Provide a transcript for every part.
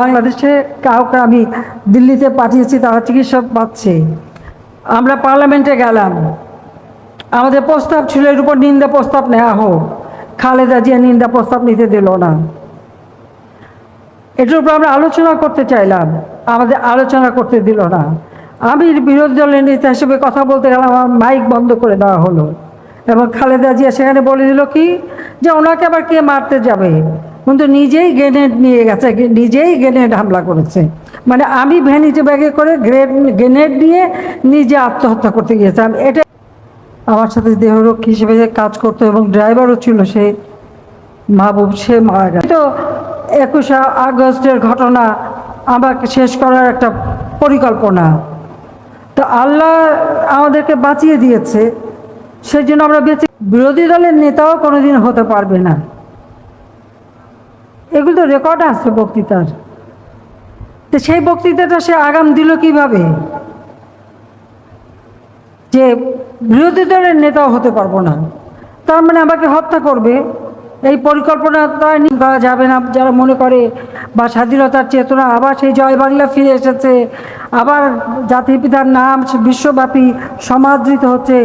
বাংলাদেশে কাউকে আমি দিল্লিতে পাঠিয়েছি, তারা চিকিৎসা পাচ্ছে। আমরা পার্লামেন্টে গেলাম, আমাদের প্রস্তাব ছিল এর উপর নিন্দা প্রস্তাব নেওয়া হোক। খালেদা জিয়া নিন্দা প্রস্তাব নিতে দিল না। এটার উপর আমরা আলোচনা করতে চাইলাম, আমাদের আলোচনা করতে দিল না। আমি বিরোধী দলের নেতা হিসেবে কথা বলতে গেলাম, আমার মাইক বন্ধ করে দেওয়া হলো। এবং খালেদা জিয়া সেখানে বলে দিল কি যে ওনাকে আবার কে মারতে যাবে, কিন্তু নিজেই গ্রেনেড নিয়ে গেছে, নিজেই গ্রেনেড হামলা করেছে। মানে আমি ভ্যানিটি ব্যাগে করে গ্রেনেড দিয়ে নিজে আত্মহত্যা করতে গিয়েছিলাম। এটা আমার সাথে দেহরক্ষী হিসেবে কাজ করতো এবং ড্রাইভারও ছিল সে মাহবুব, সে মারা গেছে। তো 21শে আগস্টের ঘটনা আমাকে শেষ করার একটা পরিকল্পনা, তো আল্লাহ আমাদেরকে বাঁচিয়ে দিয়েছে, সেই জন্য আমরা বেঁচে। বিরোধী দলের নেতাও কোনোদিন হতে পারবে না, এগুলো তো রেকর্ড আছে বক্তৃতার। তো সেই বক্তৃতাটা সে আগাম দিল কিভাবে যে বিরোধী দলের নেতাও হতে পারবো না, তার মানে আমাকে হত্যা করবে। এই পরিকল্পনাটা করা যাবে না। যারা মনে করে বা স্বাধীনতার চেতনা আবার সেই জয় বাংলা ফিরে এসেছে, আবার জাতির পিতার নাম বিশ্বব্যাপী সমাদৃত হচ্ছে,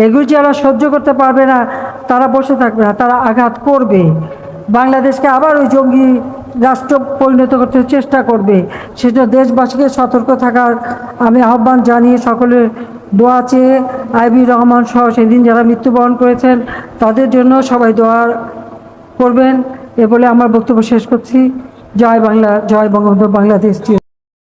এগুলি যারা সহ্য করতে পারবে না তারা বসে থাকবে না, তারা আঘাত করবে। বাংলাদেশকে আবার ওই জঙ্গি রাষ্ট্র পরিণত করতে চেষ্টা করবে। সেটা দেশবাসীকে সতর্ক থাকার আমি আহ্বান জানিয়ে সকলের দোয়া চেয়ে আইবি রহমান সহ সেদিন যারা মৃত্যুবরণ করেছেন তাদের জন্য সবাই দোয়া করবেন। এ বলে আমার বক্তব্য শেষ করছি। জয় বাংলা, জয় বঙ্গবন্ধু, বাংলাদেশ।